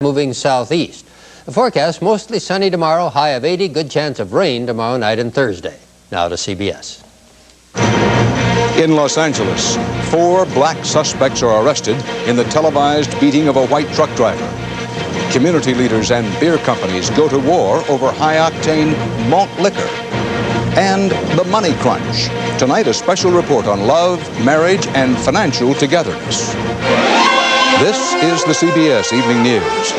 moving southeast. The forecast, mostly sunny tomorrow, high of 80, good chance of rain tomorrow night and Thursday. Now to CBS. In Los Angeles, 4 black suspects are arrested in the televised beating of a white truck driver. Community leaders and beer companies go to war over high-octane malt liquor. And the money crunch. Tonight, a special report on love, marriage, and financial togetherness. This is the CBS Evening News.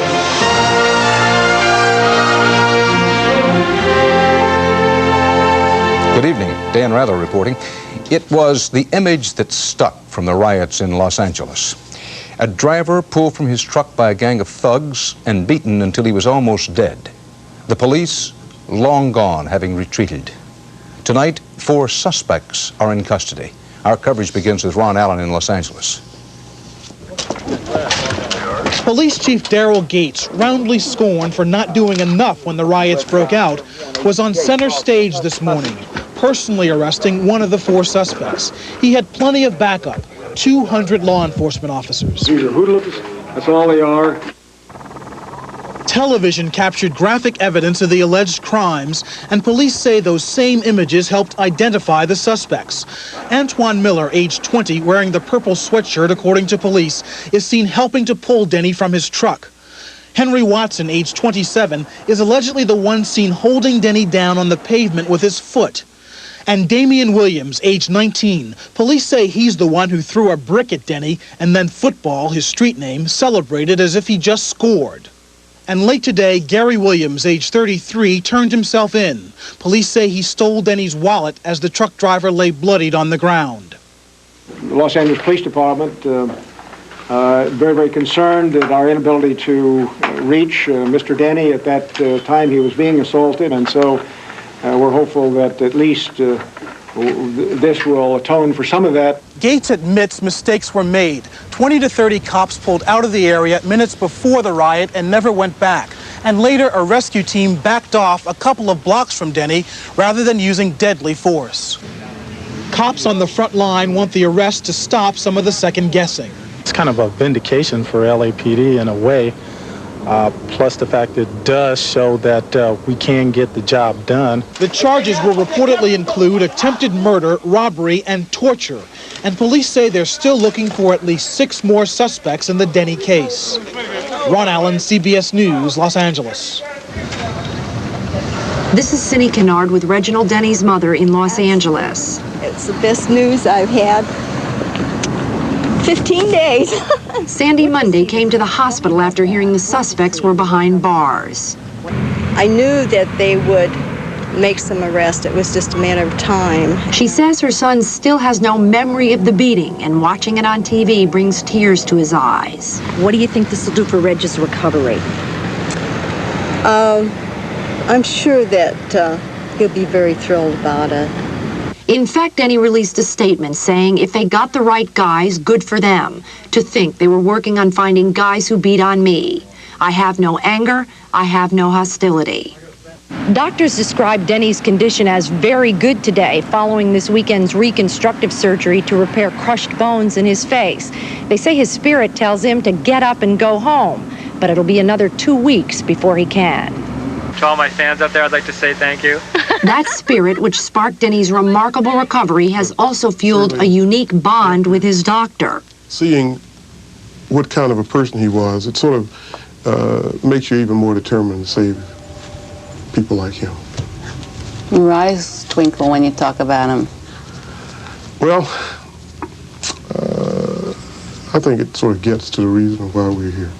Good evening. Dan Rather reporting. It was the image that stuck from the riots in Los Angeles. A driver pulled from his truck by a gang of thugs and beaten until he was almost dead. The police, long gone, having retreated. Tonight, 4 suspects are in custody. Our coverage begins with Ron Allen in Los Angeles. Police Chief Daryl Gates, roundly scorned for not doing enough when the riots broke out, was on center stage this morning, personally arresting one of the 4 suspects. He had plenty of backup, 200 law enforcement officers. These are hoodlums, that's all they are. Television captured graphic evidence of the alleged crimes, and police say those same images helped identify the suspects. Antoine Miller, age 20, wearing the purple sweatshirt, according to police, is seen helping to pull Denny from his truck. Henry Watson, age 27, is allegedly the one seen holding Denny down on the pavement with his foot. And Damian Williams, age 19, police say he's the one who threw a brick at Denny and then Football, his street name, celebrated as if he just scored. And late today, Gary Williams, age 33, turned himself in. Police say he stole Denny's wallet as the truck driver lay bloodied on the ground. The Los Angeles Police Department, very, very concerned at our inability to reach Mr. Denny at that time he was being assaulted, and so we're hopeful that at least this will atone for some of that. Gates admits mistakes were made. 20 to 30 cops pulled out of the area minutes before the riot and never went back. And later, a rescue team backed off a couple of blocks from Denny rather than using deadly force. Cops on the front line want the arrest to stop some of the second guessing. It's kind of a vindication for LAPD in a way. Plus the fact that it does show that we can get the job done. The charges will reportedly include attempted murder, robbery, and torture. And police say they're still looking for at least 6 more suspects in the Denny case. Ron Allen, CBS News, Los Angeles. This is Cindy Kennard with Reginald Denny's mother in Los Angeles. It's the best news I've had 15 days. Sandy Monday came to the hospital after hearing the suspects were behind bars. I knew that they would make some arrest. It was just a matter of time. She says her son still has no memory of the beating, and watching it on TV brings tears to his eyes. What do you think this will do for Reg's recovery? I'm sure that he'll be very thrilled about it. In fact, Denny released a statement saying if they got the right guys, good for them. To think they were working on finding guys who beat on me. I have no anger, I have no hostility. Doctors described Denny's condition as very good today following this weekend's reconstructive surgery to repair crushed bones in his face. They say his spirit tells him to get up and go home, but it'll be another 2 weeks before he can. To all my fans out there, I'd like to say thank you. That spirit, which sparked Denny's remarkable recovery, has also fueled a unique bond with his doctor. Seeing what kind of a person he was, it sort of makes you even more determined to save people like him. Your eyes twinkle when you talk about him. Well, I think it sort of gets to the reason why we're here.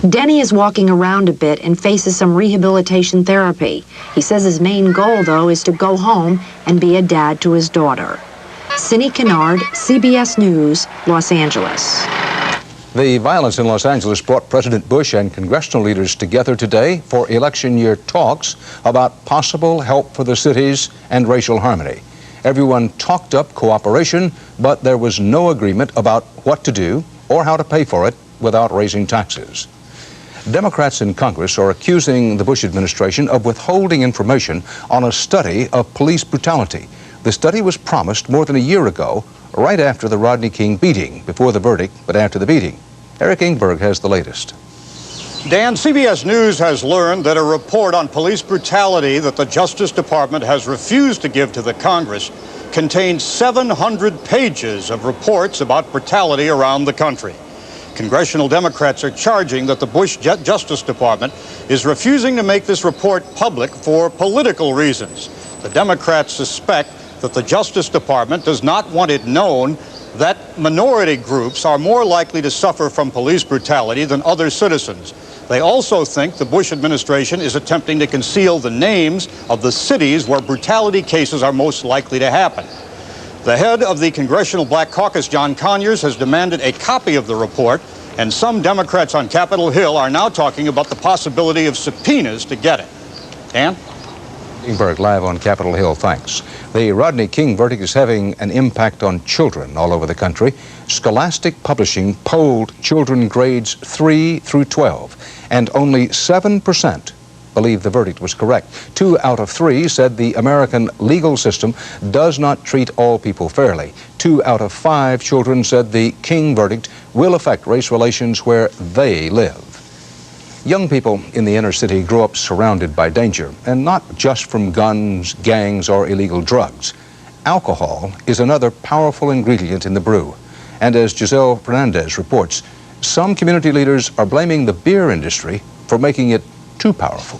Denny is walking around a bit and faces some rehabilitation therapy. He says his main goal, though, is to go home and be a dad to his daughter. Cindy Kennard, CBS News, Los Angeles. The violence in Los Angeles brought President Bush and congressional leaders together today for election year talks about possible help for the cities and racial harmony. Everyone talked up cooperation, but there was no agreement about what to do or how to pay for it without raising taxes. Democrats in Congress are accusing the Bush administration of withholding information on a study of police brutality. The study was promised more than a year ago, right after the Rodney King beating, before the verdict, but after the beating. Eric Ingberg has the latest. Dan, CBS News has learned that a report on police brutality that the Justice Department has refused to give to the Congress contains 700 pages of reports about brutality around the country. Congressional Democrats are charging that the Bush Justice Department is refusing to make this report public for political reasons. The Democrats suspect that the Justice Department does not want it known that minority groups are more likely to suffer from police brutality than other citizens. They also think the Bush administration is attempting to conceal the names of the cities where brutality cases are most likely to happen. The head of the Congressional Black Caucus, John Conyers, has demanded a copy of the report, and some Democrats on Capitol Hill are now talking about the possibility of subpoenas to get it. Dan? Ingberg live on Capitol Hill, thanks. The Rodney King verdict is having an impact on children all over the country. Scholastic Publishing polled children grades 3 through 12, and only 7% believe the verdict was correct. 2 out of 3 said the American legal system does not treat all people fairly. 2 out of 5 children said the King verdict will affect race relations where they live. Young people in the inner city grew up surrounded by danger, and not just from guns, gangs, or illegal drugs. Alcohol is another powerful ingredient in the brew. And as Giselle Fernandez reports, some community leaders are blaming the beer industry for making it too powerful.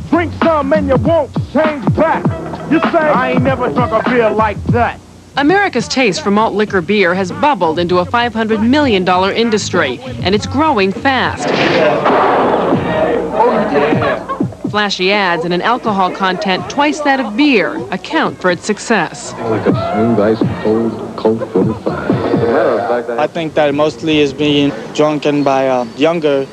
Drink some and you won't change back. You say, I ain't never drunk a beer like that. America's taste for malt liquor beer has bubbled into a $500 million industry, and it's growing fast. Flashy ads and an alcohol content twice that of beer account for its success. Like a smooth, ice cold Colt 45. I think that mostly is being drunken by younger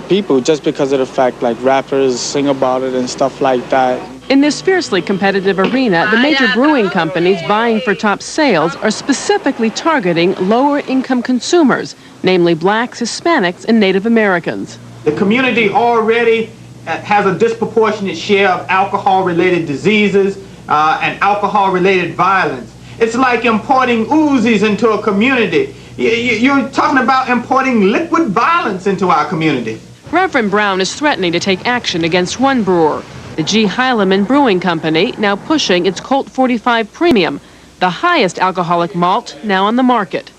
people, just because of the fact like rappers sing about it and stuff like that. In this fiercely competitive arena, the major brewing companies vying for top sales are specifically targeting lower-income consumers, namely blacks, Hispanics, and Native Americans. The community already has a disproportionate share of alcohol-related diseases and alcohol-related violence. It's like importing Uzis into a community. You're talking about importing liquid violence into our community. Reverend Brown is threatening to take action against one brewer, the G. Heileman Brewing Company, now pushing its Colt 45 Premium, the highest alcoholic malt now on the market.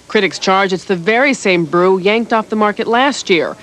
Critics charge it's the very same brew yanked off the market last year.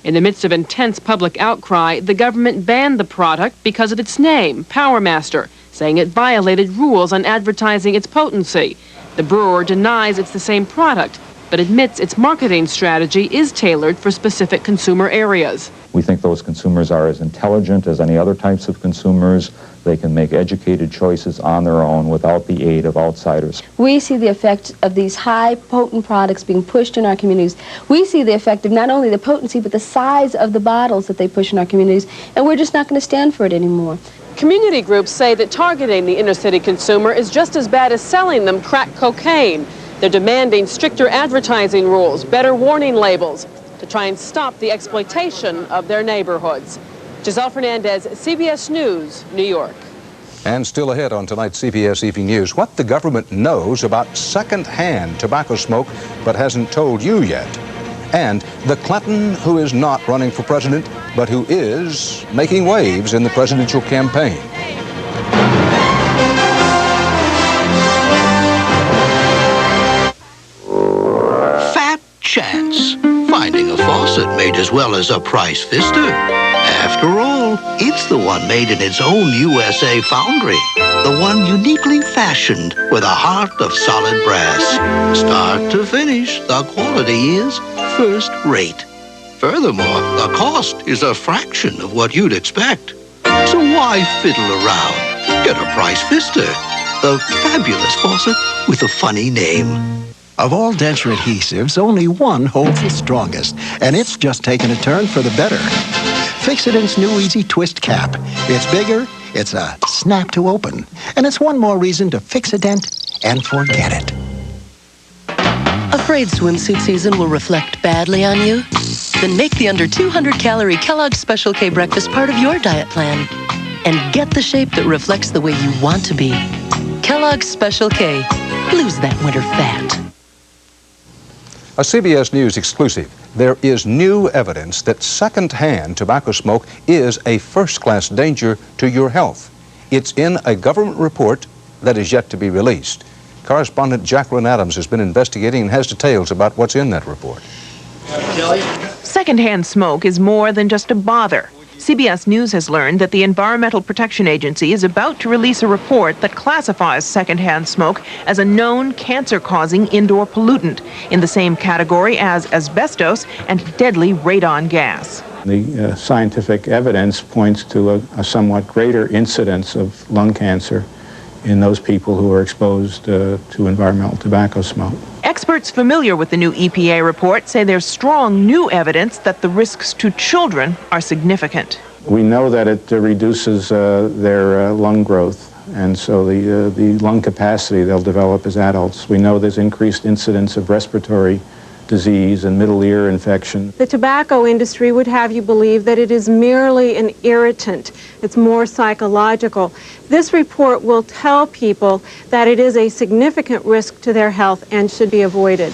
In the midst of intense public outcry, the government banned the product because of its name, Power Master, saying it violated rules on advertising its potency. The brewer denies it's the same product, but admits its marketing strategy is tailored for specific consumer areas. We think those consumers are as intelligent as any other types of consumers. They can make educated choices on their own without the aid of outsiders. We see the effect of these high potent products being pushed in our communities. We see the effect of not only the potency but the size of the bottles that they push in our communities, and we're just not going to stand for it anymore. Community groups say that targeting the inner city consumer is just as bad as selling them crack cocaine. They're demanding stricter advertising rules, better warning labels, to try and stop the exploitation of their neighborhoods. Giselle Fernandez, CBS News, New York. And still ahead on tonight's CBS Evening News, what the government knows about second-hand tobacco smoke but hasn't told you yet. And the Clinton who is not running for president but who is making waves in the presidential campaign. Fat chance. Finding a faucet made as well as a price Pfister. After all, it's the one made in its own USA foundry. The one uniquely fashioned with a heart of solid brass. Start to finish, the quality is first rate. Furthermore, the cost is a fraction of what you'd expect. So why fiddle around? Get a price Pfister, the fabulous faucet with a funny name. Of all denture adhesives, only one holds the strongest, and it's just taken a turn for the better. Fixodent's new Easy Twist Cap. It's bigger, it's a snap to open, and it's one more reason to Fixodent and forget it. Afraid swimsuit season will reflect badly on you? Then make the under 200-calorie Kellogg's Special K breakfast part of your diet plan. And get the shape that reflects the way you want to be. Kellogg's Special K. Lose that winter fat. A CBS News exclusive. There is new evidence that secondhand tobacco smoke is a first-class danger to your health. It's in a government report that is yet to be released. Correspondent Jacqueline Adams has been investigating and has details about what's in that report. Secondhand smoke is more than just a bother. CBS News has learned that the Environmental Protection Agency is about to release a report that classifies secondhand smoke as a known cancer-causing indoor pollutant in the same category as asbestos and deadly radon gas. The scientific evidence points to a somewhat greater incidence of lung cancer in those people who are exposed to environmental tobacco smoke. Experts familiar with the new EPA report say there's strong new evidence that the risks to children are significant. We know that it reduces their lung growth, and so the lung capacity they'll develop as adults. We know there's increased incidence of respiratory disease and middle ear infection. The tobacco industry would have you believe that it is merely an irritant. It's more psychological. This report will tell people that it is a significant risk to their health and should be avoided.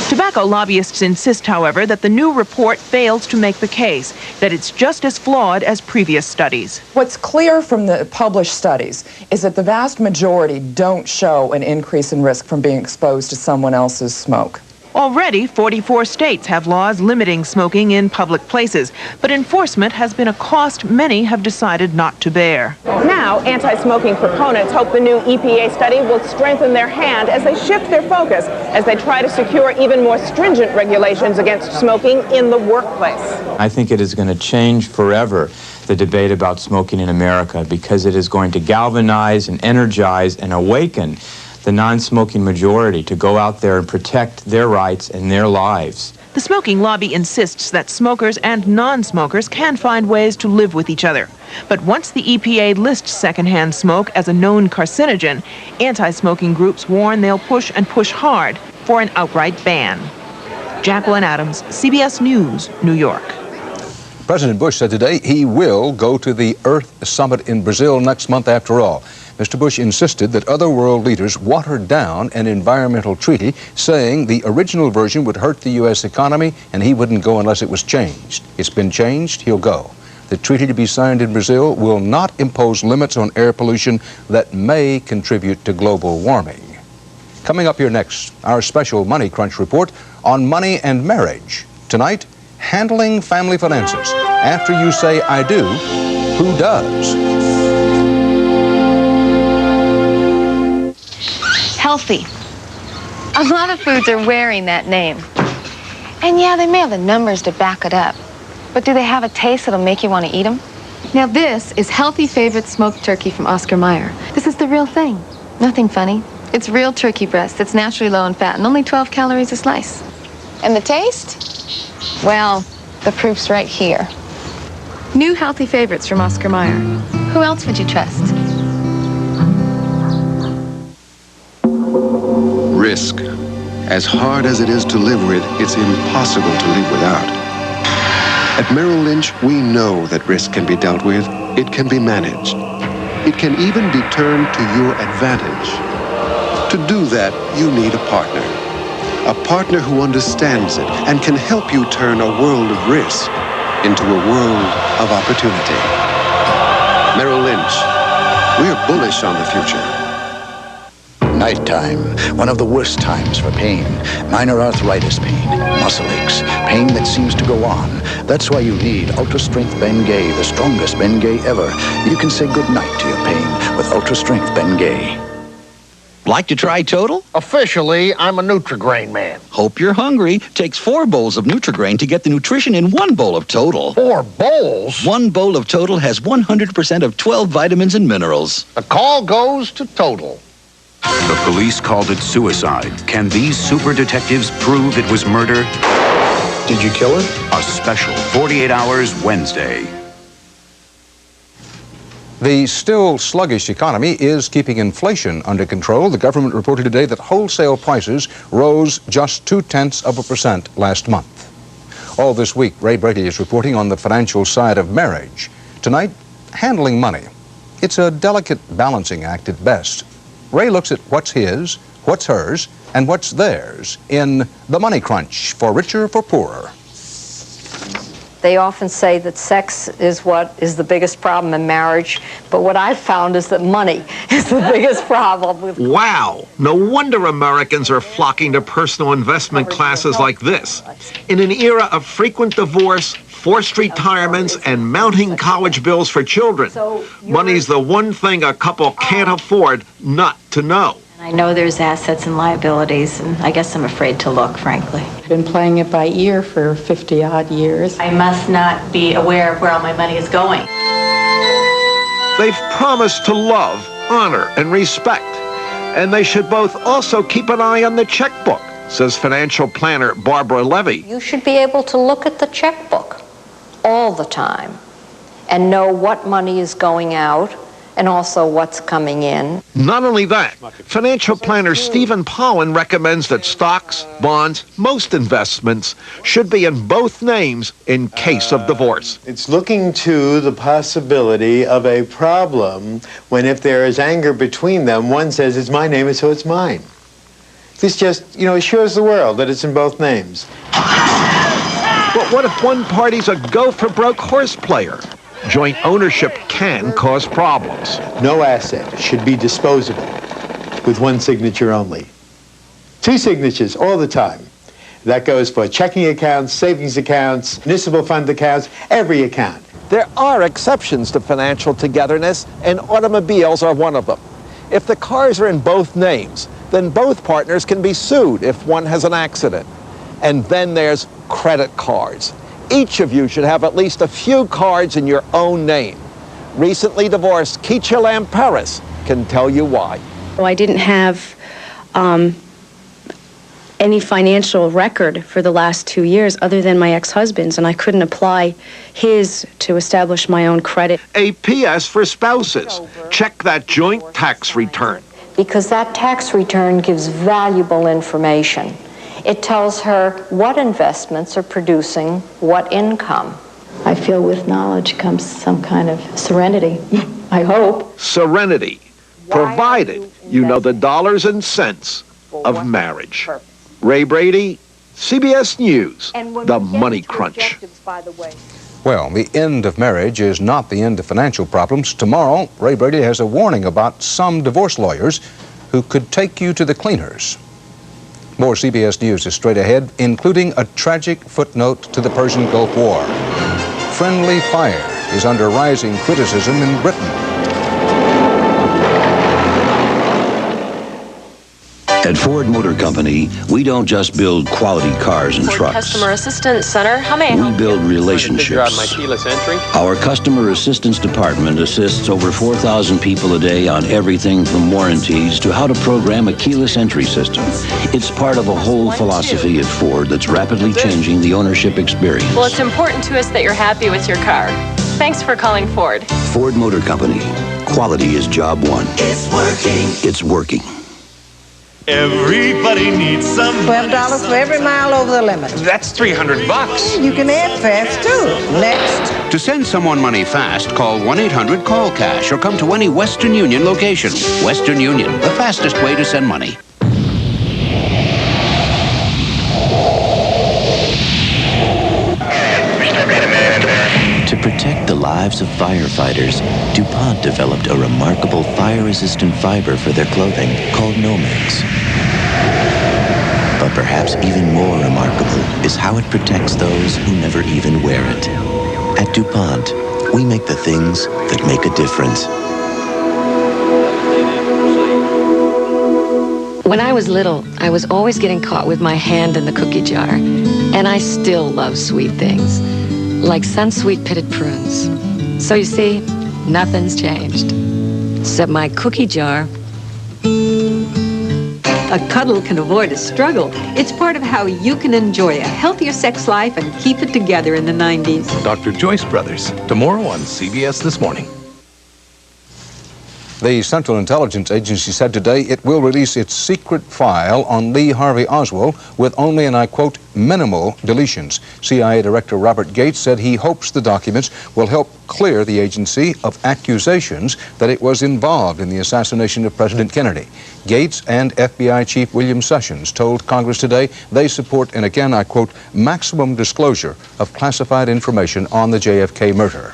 Tobacco lobbyists insist, however, that the new report fails to make the case, that it's just as flawed as previous studies. What's clear from the published studies is that the vast majority don't show an increase in risk from being exposed to someone else's smoke. Already, 44 states have laws limiting smoking in public places, but enforcement has been a cost many have decided not to bear. Now, anti-smoking proponents hope the new EPA study will strengthen their hand as they shift their focus as they try to secure even more stringent regulations against smoking in the workplace. I think it is going to change forever the debate about smoking in America, because it is going to galvanize and energize and awaken the non-smoking majority to go out there and protect their rights and their lives. The smoking lobby insists that smokers and non-smokers can find ways to live with each other. But once the EPA lists secondhand smoke as a known carcinogen, anti-smoking groups warn they'll push and push hard for an outright ban. Jacqueline Adams, CBS News, New York. President Bush said today he will go to the Earth Summit in Brazil next month after all. Mr. Bush insisted that other world leaders watered down an environmental treaty, saying the original version would hurt the U.S. economy and he wouldn't go unless it was changed. It's been changed, he'll go. The treaty to be signed in Brazil will not impose limits on air pollution that may contribute to global warming. Coming up here next, our special Money Crunch report on money and marriage. Tonight, handling family finances. After you say I do, who does? Healthy. A lot of foods are wearing that name. And yeah, they may have the numbers to back it up. But do they have a taste that'll make you want to eat them? Now this is Healthy Favorite Smoked Turkey from Oscar Mayer. This is the real thing. Nothing funny. It's real turkey breast that's naturally low in fat and only 12 calories a slice. And the taste? Well, the proof's right here. New Healthy Favorites from Oscar Mayer. Who else would you trust? Risk. As hard as it is to live with, it's impossible to live without. At Merrill Lynch, we know that risk can be dealt with. It can be managed. It can even be turned to your advantage. To do that, you need a partner. A partner who understands it and can help you turn a world of risk into a world of opportunity. Merrill Lynch. We're bullish on the future. Nighttime, one of the worst times for pain. Minor arthritis pain, muscle aches, pain that seems to go on. That's why you need Ultra Strength Bengay, the strongest Bengay ever. You can say goodnight to your pain with Ultra Strength Bengay. Like to try Total? Officially, I'm a Nutri-Grain man. Hope you're hungry. Takes 4 bowls of Nutri-Grain to get the nutrition in 1 bowl of Total. 4 bowls? 1 bowl of Total has 100% of 12 vitamins and minerals. The call goes to Total. The police called it suicide. Can these super detectives prove it was murder? Did you kill her? A special 48 Hours Wednesday. The still sluggish economy is keeping inflation under control. The government reported today that wholesale prices rose just 0.2% last month. All this week, Ray Brady is reporting on the financial side of marriage. Tonight, handling money. It's a delicate balancing act at best. Ray looks at what's his, what's hers, and what's theirs in The Money Crunch, for richer or for poorer. They often say that sex is what is the biggest problem in marriage, but what I've found is that money is the biggest problem. Wow, no wonder Americans are flocking to personal investment classes like this. In an era of frequent divorce, forced retirements, and mounting college bills for children, money's the one thing a couple can't afford not to know. I know there's assets and liabilities, and I guess I'm afraid to look, frankly. I've been playing it by ear for 50-odd years. I must not be aware of where all my money is going. They've promised to love, honor, and respect. And they should both also keep an eye on the checkbook, says financial planner Barbara Levy. You should be able to look at the checkbook all the time and know what money is going out and also what's coming in. Not only that, financial planner Stephen Pollan recommends that stocks, bonds, most investments should be in both names in case of divorce. It's looking to the possibility of a problem when, if there is anger between them, one says, it's my name and so it's mine. This just, assures the world that it's in both names. But what if one party's a go-for-broke horse player? Joint ownership can cause problems. No asset should be disposable with one signature only. 2 signatures all the time. That goes for checking accounts, savings accounts, municipal fund accounts, every account. There are exceptions to financial togetherness, and automobiles are one of them. If the cars are in both names, then both partners can be sued if one has an accident. And then there's credit cards. Each of you should have at least a few cards in your own name. Recently divorced Keisha Lamperis can tell you why. I didn't have any financial record for the last 2 years other than my ex-husband's, and I couldn't apply his to establish my own credit. A PS for spouses. Check that joint tax return. Because that tax return gives valuable information. It tells her what investments are producing what income. I feel with knowledge comes some kind of serenity, I hope. Serenity, provided you know the dollars and cents of marriage. Ray Brady, CBS News, The Money Crunch. Well, the end of marriage is not the end of financial problems. Tomorrow, Ray Brady has a warning about some divorce lawyers who could take you to the cleaners. More CBS News is straight ahead, including a tragic footnote to the Persian Gulf War. Friendly fire is under rising criticism in Britain. At Ford Motor Company, we don't just build quality cars and Ford trucks. Customer Assistance Center, how may I help We build you? relationships. Our Customer Assistance Department assists over 4,000 people a day on everything from warranties to how to program a keyless entry system. It's part of a whole philosophy at Ford that's rapidly changing the ownership experience. Well, it's important to us that you're happy with your car. Thanks for calling Ford. Ford Motor Company. Quality is job one. It's working. It's working. Everybody needs some $12 for every mile over the limit. That's $300. You can add fast, too. Next. To send someone money fast, call 1-800-CALL-CASH or come to any Western Union location. Western Union, the fastest way to send money. To protect the lives of firefighters, DuPont developed a remarkable fire-resistant fiber for their clothing called Nomex. But perhaps even more remarkable is how it protects those who never even wear it. At DuPont, we make the things that make a difference. When I was little, I was always getting caught with my hand in the cookie jar. And I still love sweet things, like Sunsweet pitted prunes. So you see, nothing's changed, except my cookie jar. A cuddle can avoid a struggle. It's part of how you can enjoy a healthier sex life and keep it together in the 90s. Dr. Joyce Brothers, tomorrow on CBS This Morning. The Central Intelligence Agency said today it will release its secret file on Lee Harvey Oswald with only, and I quote, minimal deletions. CIA Director Robert Gates said he hopes the documents will help clear the agency of accusations that it was involved in the assassination of President Kennedy. Gates and FBI Chief William Sessions told Congress today they support, and again I quote, maximum disclosure of classified information on the JFK murder.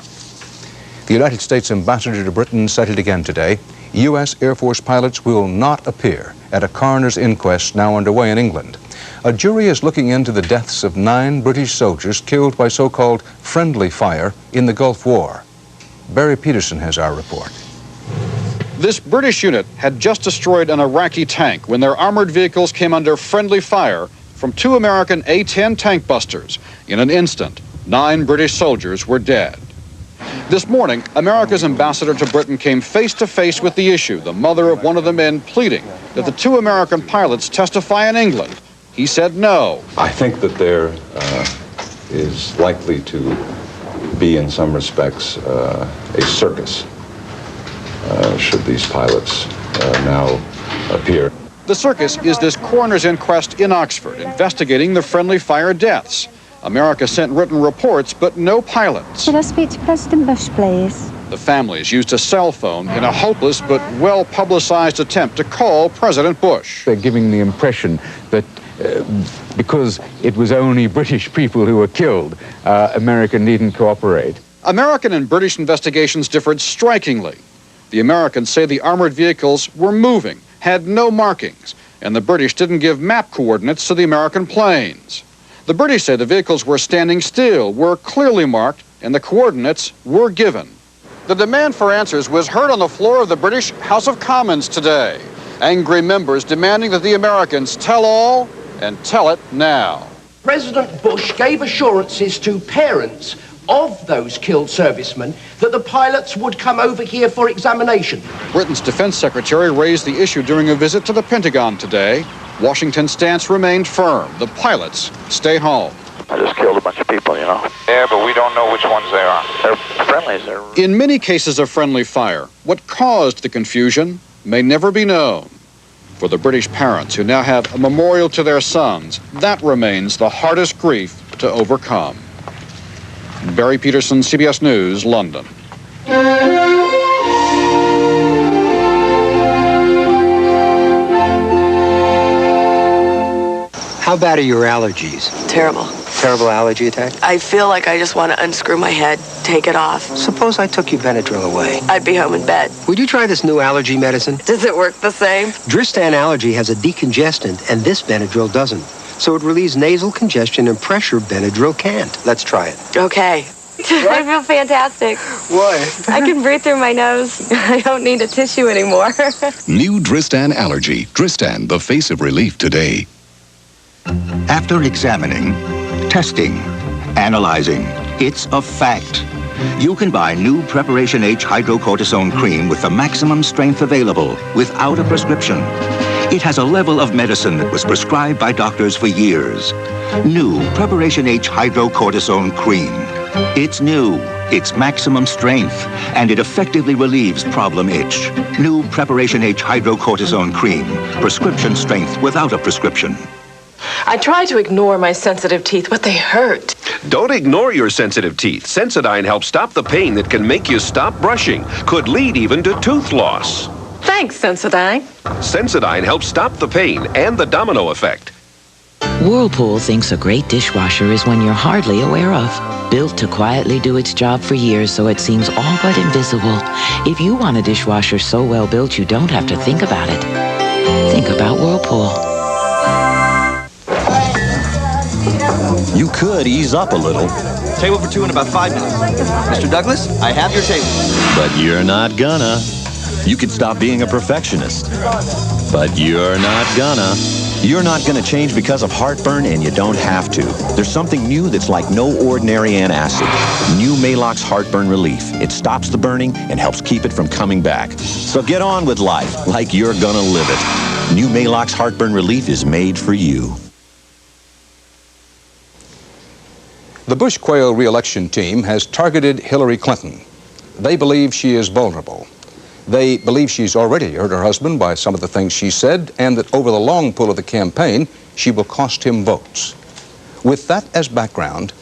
The United States ambassador to Britain said it again today. U.S. Air Force pilots will not appear at a coroner's inquest now underway in England. A jury is looking into the deaths of 9 British soldiers killed by so-called friendly fire in the Gulf War. Barry Peterson has our report. This British unit had just destroyed an Iraqi tank when their armored vehicles came under friendly fire from 2 American A-10 tank busters. In an instant, 9 British soldiers were dead. This morning, America's ambassador to Britain came face to face with the issue, the mother of one of the men pleading that the 2 American pilots testify in England. He said no. I think that there is likely to be, in some respects, a circus should these pilots now appear. The circus is this coroner's inquest in Oxford, investigating the friendly fire deaths. America sent written reports, but no pilots. Could I speak to President Bush, please? The families used a cell phone in a hopeless but well-publicized attempt to call President Bush. They're giving the impression that because it was only British people who were killed, America needn't cooperate. American and British investigations differed strikingly. The Americans say the armored vehicles were moving, had no markings, and the British didn't give map coordinates to the American planes. The British say the vehicles were standing still, were clearly marked, and the coordinates were given. The demand for answers was heard on the floor of the British House of Commons today. Angry members demanding that the Americans tell all and tell it now. President Bush gave assurances to parents of those killed servicemen that the pilots would come over here for examination. Britain's defense secretary raised the issue during a visit to the Pentagon today. Washington's stance remained firm. The pilots stay home. I just killed a bunch of people, you know. Yeah, but we don't know which ones they are. They're friendlies. In many cases of friendly fire, what caused the confusion may never be known. For the British parents who now have a memorial to their sons, that remains the hardest grief to overcome. Barry Peterson, CBS News, London. How bad are your allergies? Terrible. Terrible allergy attack? I feel like I just want to unscrew my head, take it off. Suppose I took your Benadryl away. I'd be home in bed. Would you try this new allergy medicine? Does it work the same? Dristan Allergy has a decongestant, and this Benadryl doesn't. So it relieves nasal congestion and pressure Benadryl can't. Let's try it. Okay. I feel fantastic. Why? I can breathe through my nose. I don't need a tissue anymore. New Dristan Allergy. Dristan, the face of relief today. After examining, testing, analyzing, it's a fact. You can buy new Preparation H hydrocortisone cream with the maximum strength available without a prescription. It has a level of medicine that was prescribed by doctors for years. New Preparation H hydrocortisone cream. It's new, it's maximum strength, and it effectively relieves problem itch. New Preparation H hydrocortisone cream. Prescription strength without a prescription. I try to ignore my sensitive teeth, but they hurt. Don't ignore your sensitive teeth. Sensodyne helps stop the pain that can make you stop brushing. Could lead even to tooth loss. Thanks, Sensodyne. Sensodyne helps stop the pain and the domino effect. Whirlpool thinks a great dishwasher is one you're hardly aware of. Built to quietly do its job for years so it seems all but invisible. If you want a dishwasher so well built you don't have to think about it, think about Whirlpool. You could ease up a little. Table for 2 in about 5 minutes. Mr. Douglas, I have your table. But you're not gonna. You could stop being a perfectionist. But you're not gonna. You're not gonna change because of heartburn, and you don't have to. There's something new that's like no ordinary antacid. New Malox Heartburn Relief. It stops the burning and helps keep it from coming back. So get on with life like you're gonna live it. New Malox Heartburn Relief is made for you. The Bush Quayle re-election team has targeted Hillary Clinton. They believe she is vulnerable. They believe she's already hurt her husband by some of the things she said, and that over the long pull of the campaign, she will cost him votes. With that as background,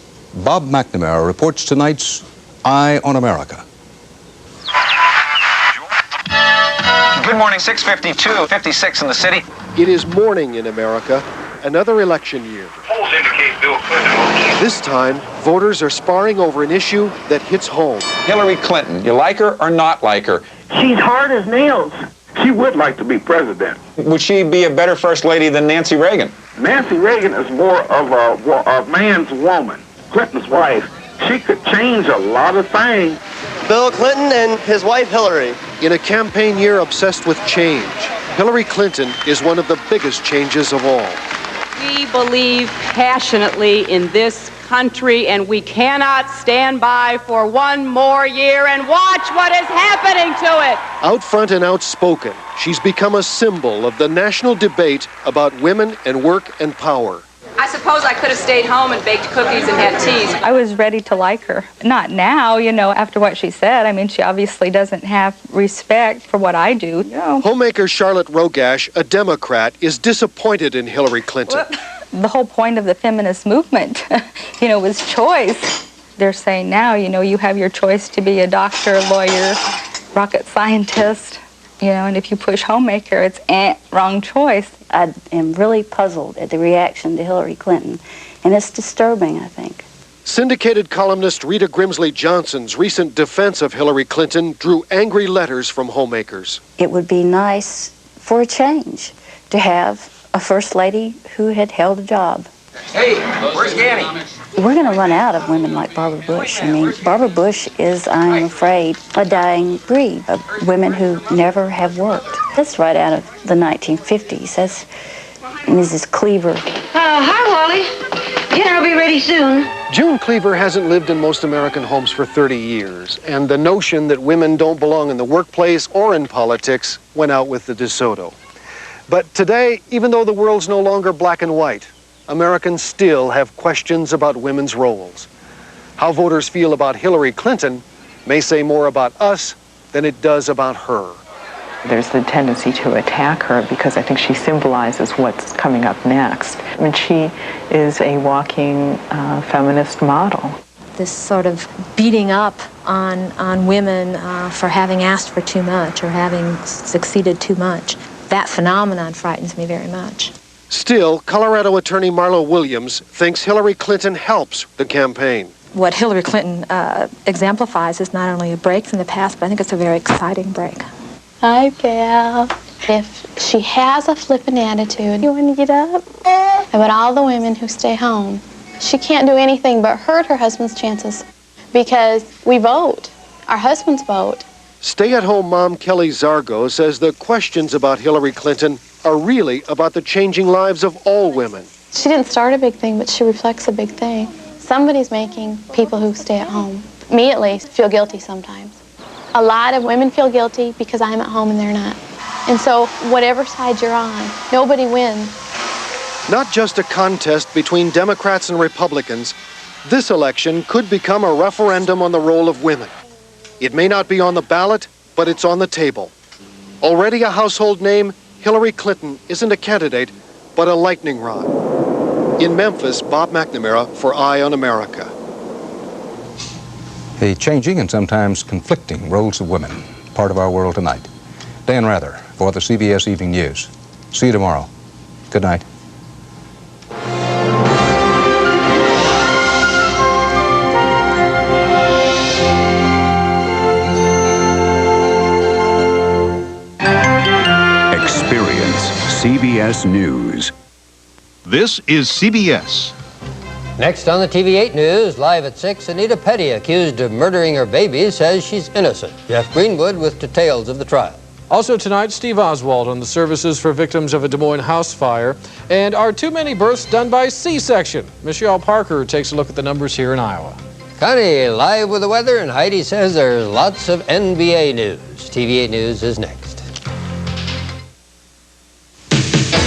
Bob McNamara reports tonight's Eye on America. Good morning, 6:52, 56 in the city. It is morning in America, another election year. Polls indicate Bill Clinton will lead. This time, voters are sparring over an issue that hits home. Hillary Clinton, you like her or not like her? She's hard as nails. She would like to be president. Would she be a better first lady than Nancy Reagan? Nancy Reagan is more of a man's woman. Clinton's wife, she could change a lot of things. Bill Clinton and his wife Hillary. In a campaign year obsessed with change, Hillary Clinton is one of the biggest changes of all. We believe passionately in this country, and we cannot stand by for one more year and watch what is happening to it. Out front and outspoken, she's become a symbol of the national debate about women and work and power. I suppose I could have stayed home and baked cookies and had teas. I was ready to like her. Not now, after what she said. I mean, she obviously doesn't have respect for what I do. Homemaker Charlotte Rogash, a Democrat, is disappointed in Hillary Clinton. The whole point of the feminist movement, was choice. They're saying now, you have your choice to be a doctor, lawyer, rocket scientist, and if you push homemaker, it's wrong choice. I am really puzzled at the reaction to Hillary Clinton, and it's disturbing, I think. Syndicated columnist Rita Grimsley Johnson's recent defense of Hillary Clinton drew angry letters from homemakers. It would be nice for a change to have a first lady who had held a job. Hey, where's Danny? We're going to run out of women like Barbara Bush. I mean, Barbara Bush is, I'm afraid, a dying breed of women who never have worked. That's right out of the 1950s. That's Mrs. Cleaver. Hi, Wally. Dinner will be ready soon. June Cleaver hasn't lived in most American homes for 30 years, and the notion that women don't belong in the workplace or in politics went out with the DeSoto. But today, even though the world's no longer black and white, Americans still have questions about women's roles. How voters feel about Hillary Clinton may say more about us than it does about her. There's the tendency to attack her because I think she symbolizes what's coming up next. I mean, she is a walking feminist model. This sort of beating up on women for having asked for too much or having succeeded too much, that phenomenon frightens me very much. Still, Colorado attorney Marlo Williams thinks Hillary Clinton helps the campaign. What Hillary Clinton exemplifies is not only a break from the past, but I think it's a very exciting break. Hi, Val. If she has a flippant attitude, you want to get up? About all the women who stay home, she can't do anything but hurt her husband's chances because we vote. Our husbands vote. Stay-at-home mom Kelly Zargo says the questions about Hillary Clinton are really about the changing lives of all women. She didn't start a big thing, but she reflects a big thing. Somebody's making people who stay at home, me at least, feel guilty sometimes. A lot of women feel guilty because I'm at home and they're not. And so whatever side you're on, nobody wins. Not just a contest between Democrats and Republicans, this election could become a referendum on the role of women. It may not be on the ballot, but it's on the table. Already a household name, Hillary Clinton isn't a candidate, but a lightning rod. In Memphis, Bob McNamara for Eye on America. The changing and sometimes conflicting roles of women, part of our world tonight. Dan Rather for the CBS Evening News. See you tomorrow. Good night. Experience CBS News. This is CBS. Next on the TV8 News, live at 6, Anita Petty, accused of murdering her baby, says she's innocent. Jeff Greenwood with details of the trial. Also tonight, Steve Oswald on the services for victims of a Des Moines house fire. And are too many births done by C-section? Michelle Parker takes a look at the numbers here in Iowa. Connie, live with the weather, and Heidi says there's lots of NBA news. TV8 News is next.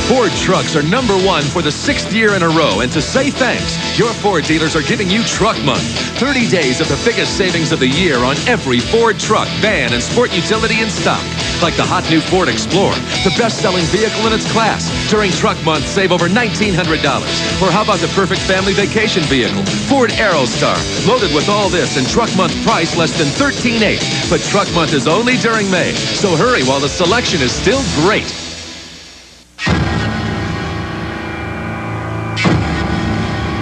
Ford trucks are #1 for the 6th year in a row, and to say thanks, your Ford dealers are giving you Truck Month. 30 days of the biggest savings of the year on every Ford truck, van, and sport utility in stock. Like the hot new Ford Explorer, the best-selling vehicle in its class. During Truck Month, save over $1,900. Or how about the perfect family vacation vehicle, Ford Aerostar, loaded with all this and Truck Month price less than $13,800. But Truck Month is only during May, so hurry while the selection is still great.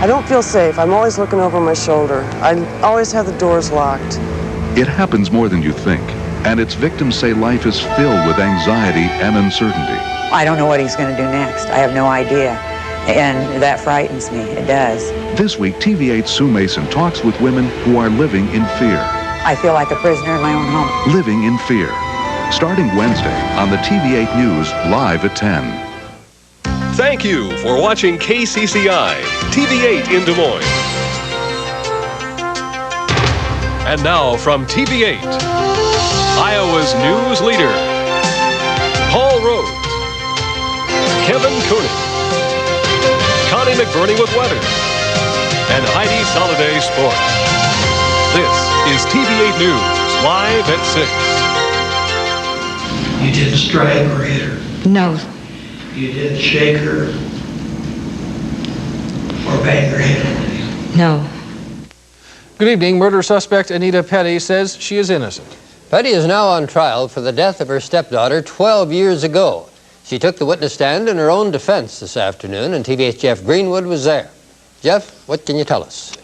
I don't feel safe. I'm always looking over my shoulder. I always have the doors locked. It happens more than you think, and its victims say life is filled with anxiety and uncertainty. I don't know what he's going to do next. I have no idea, and that frightens me. It does. This week, TV8's Sue Mason talks with women who are living in fear. I feel like a prisoner in my own home. Living in fear. Starting Wednesday on the TV8 News, live at 10. Thank you for watching KCCI, TV8 in Des Moines. And now from TV8, Iowa's news leader, Paul Rhodes, Kevin Koenig, Connie McBurney with weather, and Heidi Soliday sports. This is TV8 News, live at 6. You didn't strike or hit her? No. You didn't shake her or bang her head? No. Good evening. Murder suspect Anita Petty says she is innocent. Petty is now on trial for the death of her stepdaughter 12 years ago. She took the witness stand in her own defense this afternoon, and TV's Jeff Greenwood was there. Jeff, what can you tell us?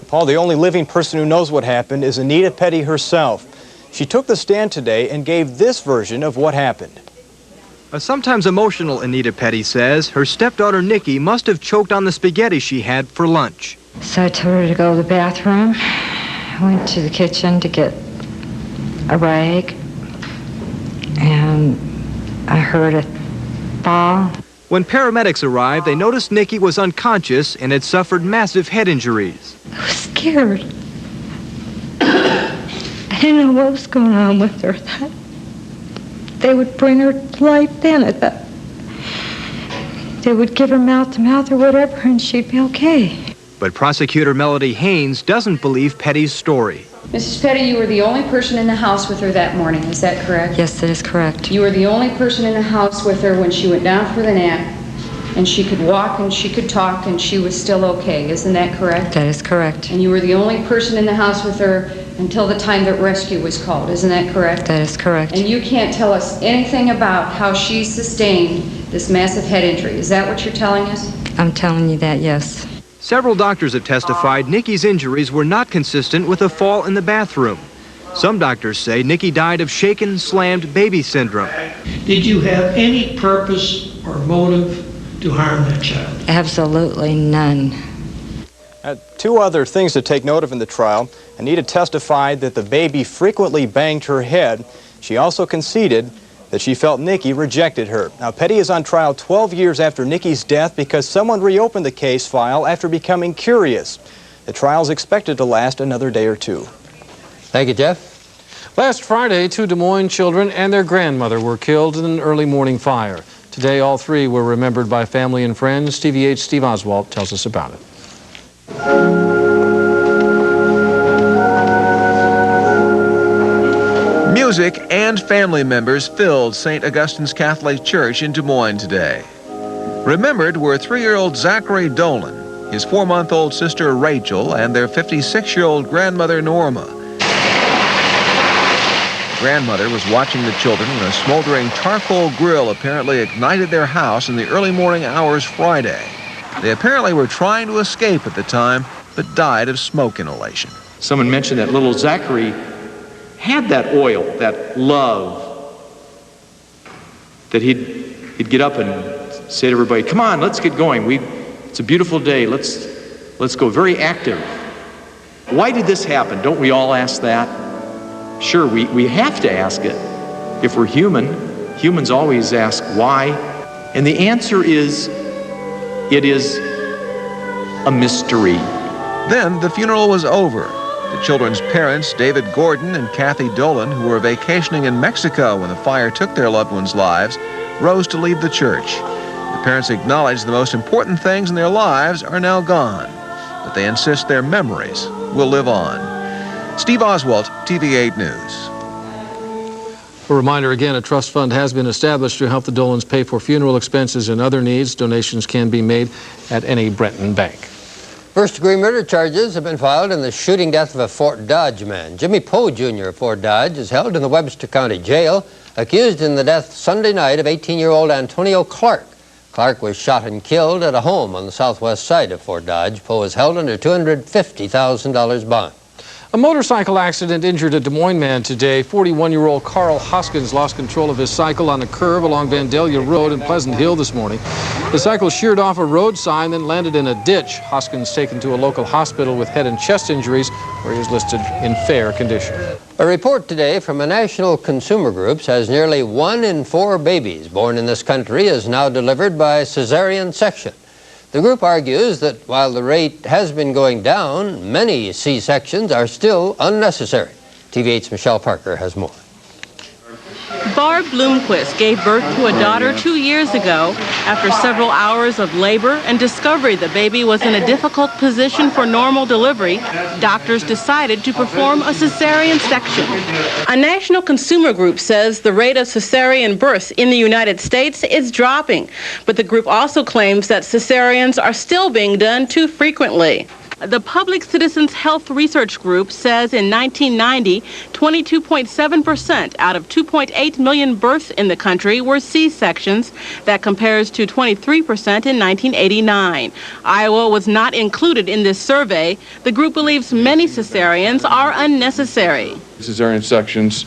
Paul, the only living person who knows what happened is Anita Petty herself. She took the stand today and gave this version of what happened. A sometimes emotional Anita Petty says her stepdaughter Nikki must have choked on the spaghetti she had for lunch. So I told her to go to the bathroom. I went to the kitchen to get a rag, and I heard it fall. When paramedics arrived, they noticed Nikki was unconscious and had suffered massive head injuries. I was scared. I didn't know what was going on with her. They would bring her to life then. They would give her mouth-to-mouth or whatever, and she'd be okay. But prosecutor Melody Haynes doesn't believe Petty's story. Mrs. Petty, you were the only person in the house with her that morning, is that correct? Yes, that is correct. You were the only person in the house with her when she went down for the nap, and she could walk and she could talk and she was still okay, isn't that correct? That is correct. And you were the only person in the house with her until the time that rescue was called, isn't that correct? That is correct. And you can't tell us anything about how she sustained this massive head injury, is that what you're telling us? I'm telling you that, yes. Several doctors have testified Nikki's injuries were not consistent with a fall in the bathroom. Some doctors say Nikki died of shaken, slammed baby syndrome. Did you have any purpose or motive to harm that child? Absolutely none. Two other things to take note of in the trial. Anita testified that the baby frequently banged her head. She also conceded that she felt Nikki rejected her. Now, Petty is on trial 12 years after Nikki's death because someone reopened the case file after becoming curious. The trial is expected to last another day or two. Thank you, Jeff. Last Friday, 2 Des Moines children and their grandmother were killed in an early morning fire. Today, all three were remembered by family and friends. TV8's Steve Oswald tells us about it. Music and family members filled St. Augustine's Catholic Church in Des Moines today. Remembered were 3-year-old Zachary Dolan, his 4-month-old sister Rachel, and their 56-year-old grandmother Norma. The grandmother was watching the children when a smoldering charcoal grill apparently ignited their house in the early morning hours Friday. They apparently were trying to escape at the time, but died of smoke inhalation. Someone mentioned that little Zachary had that oil, that love, that he'd get up and say to everybody, come on, let's get going. It's a beautiful day. Let's go. Very active. Why did this happen? Don't we all ask that? Sure, we have to ask it. If we're human, humans always ask why. And the answer is, it is a mystery. Then the funeral was over. The children's parents, David Gordon and Kathy Dolan, who were vacationing in Mexico when the fire took their loved ones' lives, rose to leave the church. The parents acknowledge the most important things in their lives are now gone, but they insist their memories will live on. Steve Oswalt, TV8 News. A reminder again, a trust fund has been established to help the Dolans pay for funeral expenses and other needs. Donations can be made at any Brenton bank. First-degree murder charges have been filed in the shooting death of a Fort Dodge man. Jimmy Poe, Jr. of Fort Dodge, is held in the Webster County Jail, accused in the death Sunday night of 18-year-old Antonio Clark. Clark was shot and killed at a home on the southwest side of Fort Dodge. Poe is held under $250,000 bond. A motorcycle accident injured a Des Moines man today. 41-year-old Carl Hoskins lost control of his cycle on a curve along Vandalia Road in Pleasant Hill this morning. The cycle sheared off a road sign, then landed in a ditch. Hoskins taken to a local hospital with head and chest injuries, where he is listed in fair condition. A report today from a national consumer group says nearly 1 in 4 babies born in this country is now delivered by cesarean section. The group argues that while the rate has been going down, many C-sections are still unnecessary. TV8's Michelle Parker has more. Barb Bloomquist gave birth to a daughter 2 years ago. After several hours of labor and discovery the baby was in a difficult position for normal delivery, doctors decided to perform a cesarean section. A national consumer group says the rate of cesarean births in the United States is dropping, but the group also claims that cesareans are still being done too frequently. The Public Citizens Health Research Group says in 1990, 22.7% out of 2.8 million births in the country were C-sections. That compares to 23% in 1989. Iowa was not included in this survey. The group believes many cesareans are unnecessary. Cesarean sections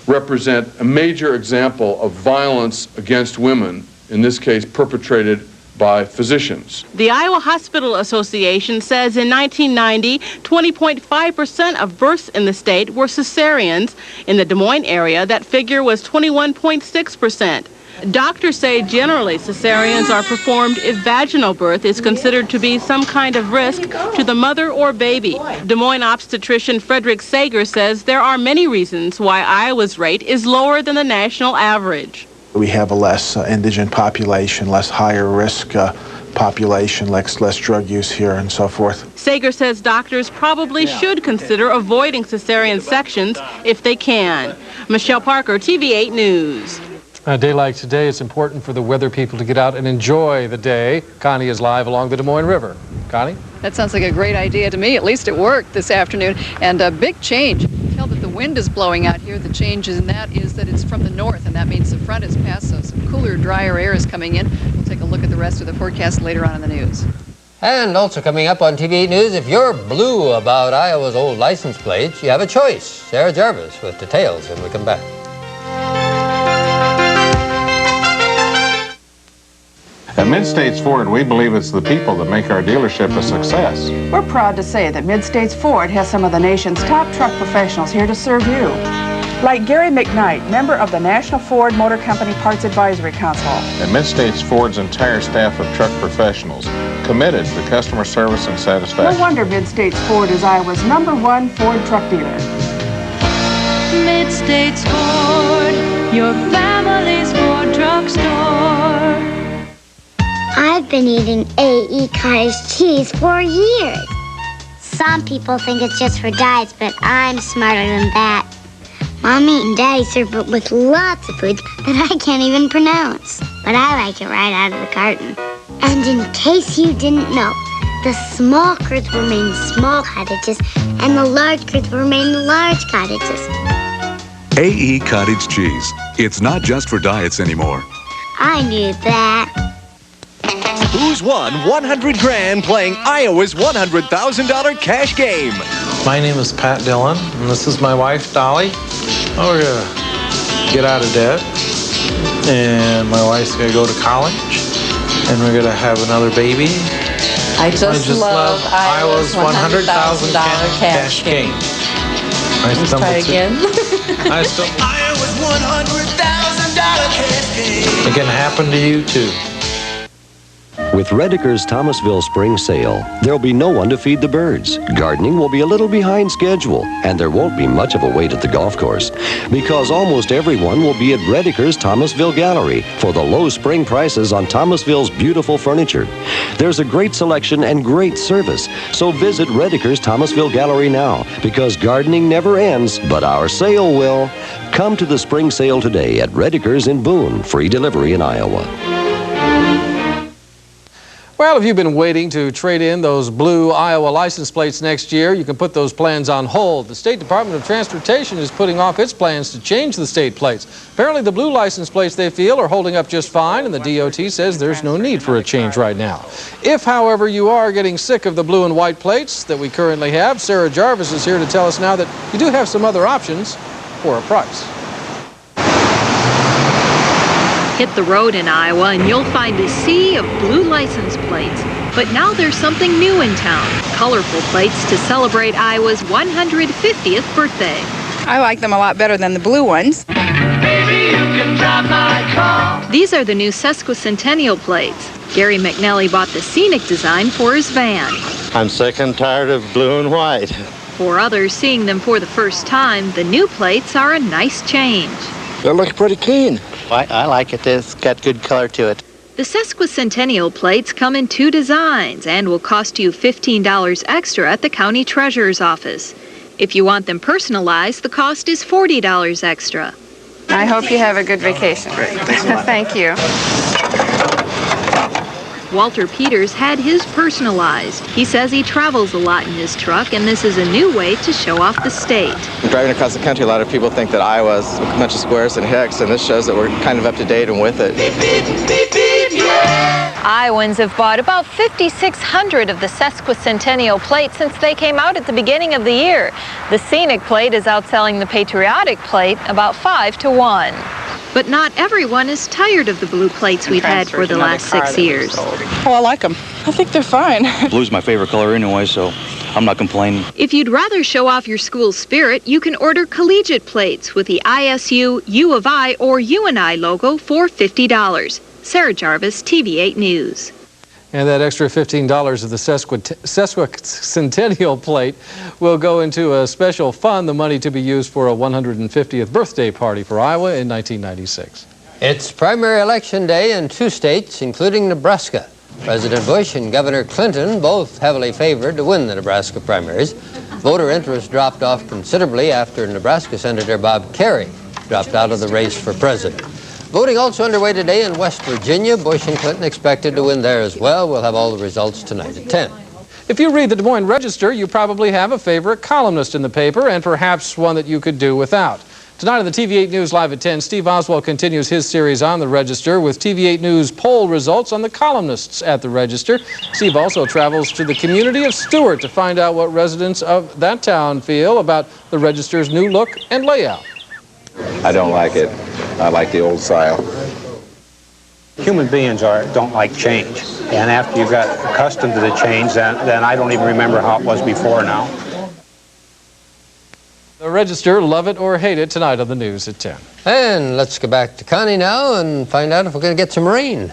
represent a major example of violence against women, in this case perpetrated by physicians. The Iowa Hospital Association says in 1990, 20.5% of births in the state were cesareans. In the Des Moines area, that figure was 21.6%. Doctors say generally cesareans are performed if vaginal birth is considered to be some kind of risk to the mother or baby. Des Moines obstetrician Frederick Sager says there are many reasons why Iowa's rate is lower than the national average. We have a less indigent population, less higher risk population, less drug use here and so forth. Sager says doctors probably should consider avoiding cesarean sections if they can. Michelle Parker, TV8 News. On a day like today, it's important for the weather people to get out and enjoy the day. Connie is live along the Des Moines River. Connie? That sounds like a great idea to me. At least it worked this afternoon. And a big change. Tell that the wind is blowing out here. The change in that is that it's from the north, and that means the front is past, so some cooler, drier air is coming in. We'll take a look at the rest of the forecast later on in the news. And also coming up on TV8 News, if you're blue about Iowa's old license plates, you have a choice. Sarah Jarvis with details when we come back. At Mid-States Ford, we believe it's the people that make our dealership a success. We're proud to say that Mid-States Ford has some of the nation's top truck professionals here to serve you. Like Gary McKnight, member of the National Ford Motor Company Parts Advisory Council. And Mid-States Ford's entire staff of truck professionals, committed to customer service and satisfaction. No wonder Mid-States Ford is Iowa's #1 Ford truck dealer. Mid-States Ford, your family's Ford truck store. I've been eating A.E. cottage cheese for years. Some people think it's just for diets, but I'm smarter than that. Mommy and Daddy serve it with lots of foods that I can't even pronounce. But I like it right out of the carton. And in case you didn't know, the small curds were made in small cottages, and the large curds were made in large cottages. A.E. Cottage Cheese. It's not just for diets anymore. I knew that. Who's won 100 grand playing Iowa's $100,000 cash game? My name is Pat Dillon, and this is my wife, Dolly. Oh, we're gonna get out of debt, and my wife's gonna go to college, and we're gonna have another baby. I just love Iowa's $100,000 cash game. Let's try again. Iowa's $100,000 cash game. It can happen to you, too. With Redeker's Thomasville Spring Sale, there'll be no one to feed the birds. Gardening will be a little behind schedule, and there won't be much of a wait at the golf course, because almost everyone will be at Redeker's Thomasville Gallery for the low spring prices on Thomasville's beautiful furniture. There's a great selection and great service, so visit Redeker's Thomasville Gallery now, because gardening never ends, but our sale will. Come to the spring sale today at Redeker's in Boone. Free delivery in Iowa. Well, if you've been waiting to trade in those blue Iowa license plates next year, you can put those plans on hold. The State Department of Transportation is putting off its plans to change the state plates. Apparently, the blue license plates, they feel, are holding up just fine, and the DOT says there's no need for a change right now. If, however, you are getting sick of the blue and white plates that we currently have, Sarah Jarvis is here to tell us now that you do have some other options for a price. Hit the road in Iowa and you'll find a sea of blue license plates. But now there's something new in town, colorful plates to celebrate Iowa's 150th birthday. I like them a lot better than the blue ones. Baby, you can drive my car. These are the new sesquicentennial plates. Gary McNally bought the scenic design for his van. I'm sick and tired of blue and white. For others seeing them for the first time, the new plates are a nice change. They look pretty clean. I like it. It's got good color to it. The sesquicentennial plates come in 2 designs and will cost you $15 extra at the county treasurer's office. If you want them personalized, the cost is $40 extra. I hope you have a good vacation. Thank you. Walter Peters had his personalized. He says he travels a lot in his truck, and this is a new way to show off the state. Driving across the country, a lot of people think that Iowa is a bunch of squares and hicks, and this shows that we're kind of up to date and with it. Beep, beep, beep, beep, yeah. Iowans have bought about 5,600 of the sesquicentennial plates since they came out at the beginning of the year. The scenic plate is outselling the patriotic plate about 5 to 1. But not everyone is tired of the blue plates we've had for the last 6 years. Oh, I like them. I think they're fine. Blue's my favorite color anyway, so I'm not complaining. If you'd rather show off your school's spirit, you can order collegiate plates with the ISU, U of I, or UNI logo for $50. Sarah Jarvis, TV8 News. And that extra $15 of the sesquicentennial plate will go into a special fund, the money to be used for a 150th birthday party for Iowa in 1996. It's primary election day in 2 states, including Nebraska. President Bush and Governor Clinton both heavily favored to win the Nebraska primaries. Voter interest dropped off considerably after Nebraska Senator Bob Kerrey dropped out of the race for president. Voting also underway today in West Virginia. Bush and Clinton expected to win there as well. We'll have all the results tonight at 10. If you read the Des Moines Register, you probably have a favorite columnist in the paper, and perhaps one that you could do without. Tonight on the TV8 News Live at 10, Steve Oswald continues his series on the Register with TV8 News poll results on the columnists at the Register. Steve also travels to the community of Stewart to find out what residents of that town feel about the Register's new look and layout. I don't like it. I like the old style. Human beings don't like change. And after you got accustomed to the change, then I don't even remember how it was before now. The Register, love it or hate it, tonight on the news at 10. And let's go back to Connie now and find out if we're going to get some rain.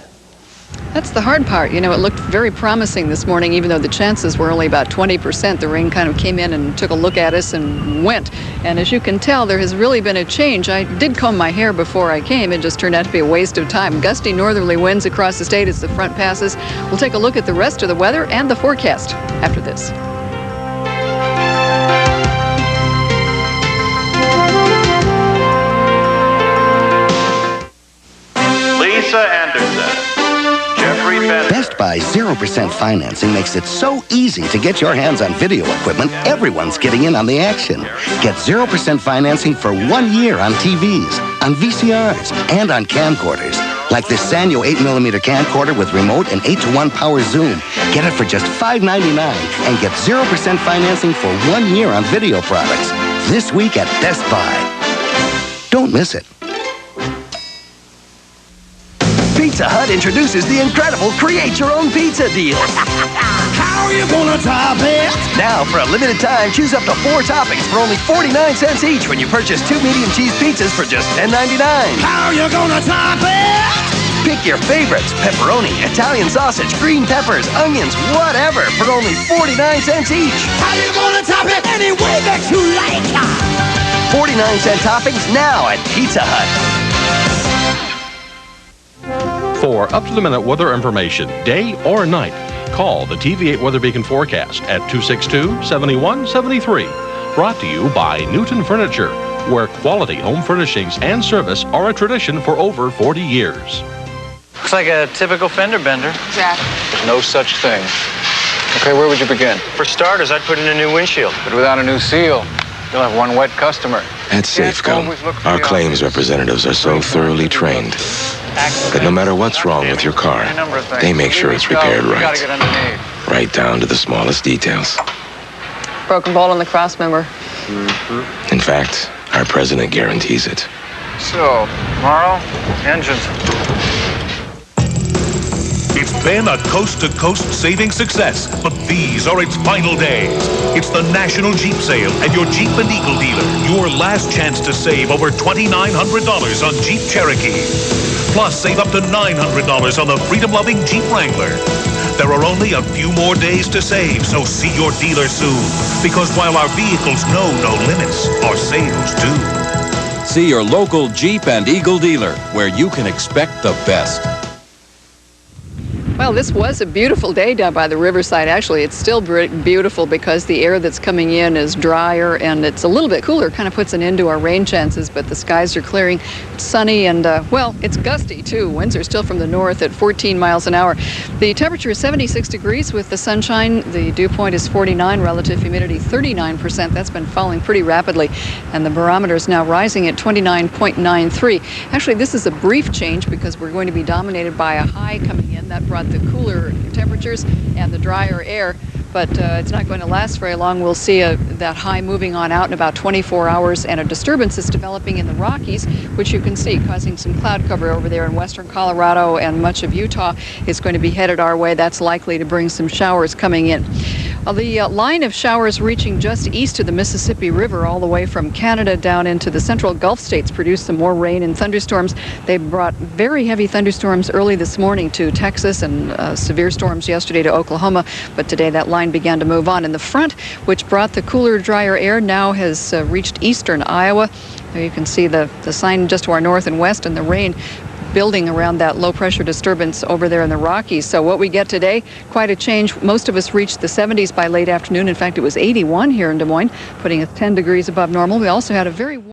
That's the hard part. You know, it looked very promising this morning, even though the chances were only about 20%. The rain kind of came in and took a look at us and went. And as you can tell, there has really been a change. I did comb my hair before I came. It just turned out to be a waste of time. Gusty northerly winds across the state as the front passes. We'll take a look at the rest of the weather and the forecast after this. Lisa Anderson. Best Buy 0% financing makes it so easy to get your hands on video equipment, everyone's getting in on the action. Get 0% financing for 1 year on TVs, on VCRs, and on camcorders. Like this Sanyo 8mm camcorder with remote and 8-to-1 power zoom. Get it for just $5.99 and get 0% financing for 1 year on video products. This week at Best Buy. Don't miss it. Pizza Hut introduces the incredible Create Your Own Pizza deal. How are you gonna top it? Now, for a limited time, choose up to 4 toppings for only 49 cents each when you purchase 2 medium cheese pizzas for just $10.99. How are you gonna top it? Pick your favorites: pepperoni, Italian sausage, green peppers, onions, whatever, for only 49 cents each. How you gonna top it any way that you like? 49-cent toppings now at Pizza Hut. For up-to-the-minute weather information, day or night, call the TV8 Weather Beacon forecast at 262-7173. Brought to you by Newton Furniture, where quality home furnishings and service are a tradition for over 40 years. Looks like a typical fender bender. Exactly. There's no such thing. Okay, where would you begin? For starters, I'd put in a new windshield. But without a new seal, you'll have one wet customer. At Safecom, our claims representatives are so thoroughly trained that no matter what's wrong with your car, they make sure it's repaired right. Right down to the smallest details. Broken bolt on the cross member. In fact, our president guarantees it. So, tomorrow, engines. It's been a coast-to-coast saving success, but these are its final days. It's the National Jeep Sale at your Jeep and Eagle dealer. Your last chance to save over $2,900 on Jeep Cherokee. Plus, save up to $900 on the freedom-loving Jeep Wrangler. There are only a few more days to save, so see your dealer soon. Because while our vehicles know no limits, our sales do. See your local Jeep and Eagle dealer, where you can expect the best. Well, this was a beautiful day down by the riverside. Actually, it's still beautiful because the air that's coming in is drier and it's a little bit cooler. Kind of puts an end to our rain chances, but the skies are clearing. It's sunny and, well, it's gusty too. Winds are still from the north at 14 miles an hour. The temperature is 76 degrees with the sunshine. The dew point is 49, relative humidity 39%. That's been falling pretty rapidly. And the barometer is now rising at 29.93. Actually, this is a brief change because we're going to be dominated by a high coming in. That brought the cooler temperatures and the drier air, but it's not going to last very long. We'll see that high moving on out in about 24 hours, and a disturbance is developing in the Rockies, which you can see causing some cloud cover over there in western Colorado and much of Utah. Is going to be headed our way. That's likely to bring some showers coming in. The line of showers reaching just east of the Mississippi River all the way from Canada down into the central Gulf states produced some more rain and thunderstorms. They brought very heavy thunderstorms early this morning to Texas and severe storms yesterday to Oklahoma, but today that line began to move on. And the front, which brought the cooler, drier air, now has reached eastern Iowa. There you can see the sign just to our north and west, and the rain building around that low pressure disturbance over there in the Rockies. So what we get today, quite a change. Most of us reached the 70s by late afternoon. In fact, it was 81 here in Des Moines, putting us 10 degrees above normal. We also had a very